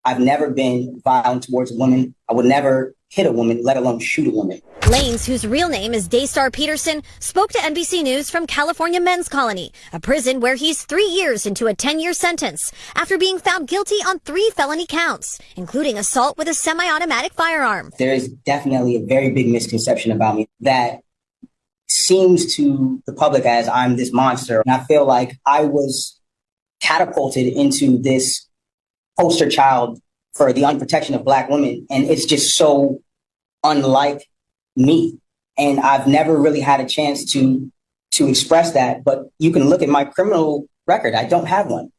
I've never been violent towards a woman. I would never hit a woman, let alone shoot a woman. Lanez, whose real name is Daystar Peterson, spoke to NBC News from California Men's Colony, a prison where he's 3 years into a 10-year sentence after being found guilty on 3 felony counts, including assault with a semi-automatic firearm. There is definitely a very big misconception about me that seems to the public as I'm this monster. And I feel like I was catapulted into this poster child for the unprotection of Black women. And it's just so unlike me. And I've never really had a chance to express that. But you can look at my criminal record. I don't have one.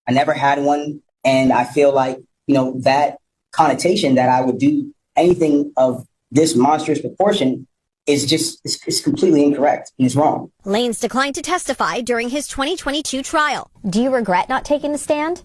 I never had one. And I feel like, that connotation that I would do anything of this monstrous proportion is just, it's completely incorrect and it's wrong. Lanez declined to testify during his 2022 trial. Do you regret not taking the stand?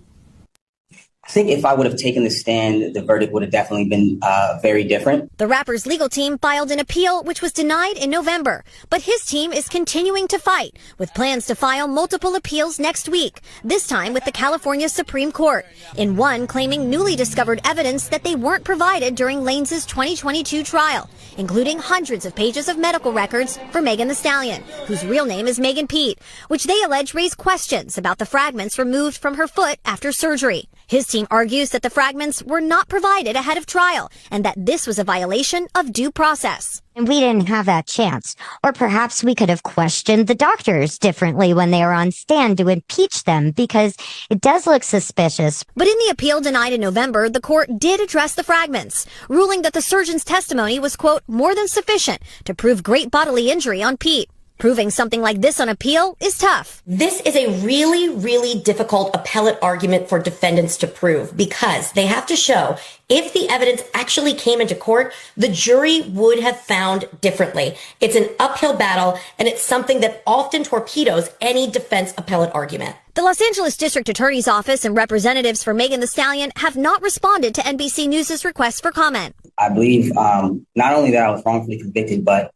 I think if I would have taken the stand, the verdict would have definitely been very different. The rapper's legal team filed an appeal, which was denied in November. But his team is continuing to fight, with plans to file multiple appeals next week, this time with the California Supreme Court, in one claiming newly discovered evidence that they weren't provided during Lanez's 2022 trial, including hundreds of pages of medical records for Megan Thee Stallion, whose real name is Megan Pete, which they allege raise questions about the fragments removed from her foot after surgery. His team argues that the fragments were not provided ahead of trial and that this was a violation of due process. And we didn't have that chance. Or perhaps we could have questioned the doctors differently when they were on stand to impeach them, because it does look suspicious. But in the appeal denied in November, the court did address the fragments, ruling that the surgeon's testimony was, quote, more than sufficient to prove great bodily injury on Pete. Proving something like this on appeal is tough. This is a really, really difficult appellate argument for defendants to prove, because they have to show if the evidence actually came into court, the jury would have found differently. It's an uphill battle, and it's something that often torpedoes any defense appellate argument. The Los Angeles District Attorney's Office and representatives for Megan Thee Stallion have not responded to NBC News' request for comment. I believe not only that I was wrongfully convicted, but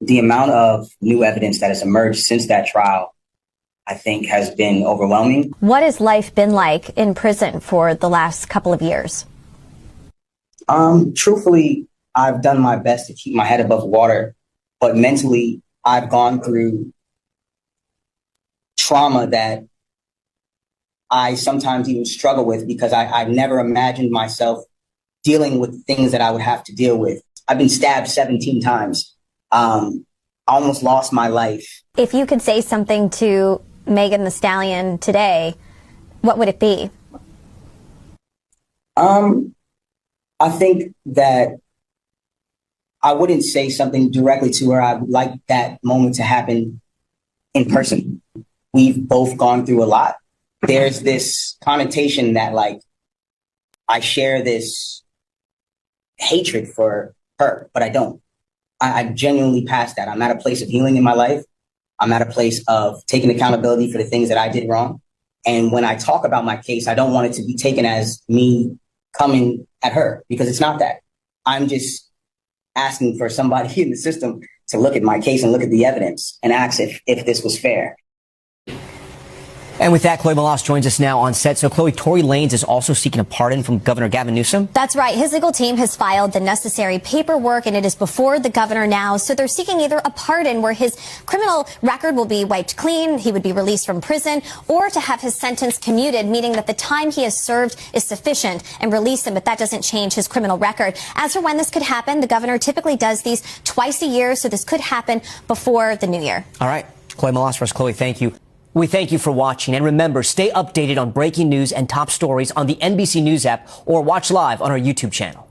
the amount of new evidence that has emerged since that trial, I think, has been overwhelming. What has life been like in prison for the last couple of years? Truthfully, I've done my best to keep my head above water, but mentally, I've gone through trauma that I sometimes even struggle with, because I've never imagined myself dealing with things that I would have to deal with. I've been stabbed 17 times. I almost lost my life. If you could say something to Megan Thee Stallion today, what would it be? I think that I wouldn't say something directly to her. I would like that moment to happen in person. We've both gone through a lot. There's this connotation that, like, I share this hatred for her, but I don't. I genuinely passed that. I'm at a place of healing in my life. I'm at a place of taking accountability for the things that I did wrong. And when I talk about my case, I don't want it to be taken as me coming at her, because it's not that. I'm just asking for somebody in the system to look at my case and look at the evidence and ask if this was fair. And with that, Chloe Malas joins us now on set. So, Chloe, Tory Lanez is also seeking a pardon from Governor Gavin Newsom? That's right. His legal team has filed the necessary paperwork, and it is before the governor now. So they're seeking either a pardon where his criminal record will be wiped clean, he would be released from prison, or to have his sentence commuted, meaning that the time he has served is sufficient, and release him, but that doesn't change his criminal record. As for when this could happen, the governor typically does these twice a year, so this could happen before the new year. All right. Chloe Malas for us. Chloe, thank you. We thank you for watching, and remember, stay updated on breaking news and top stories on the NBC News app, or watch live on our YouTube channel.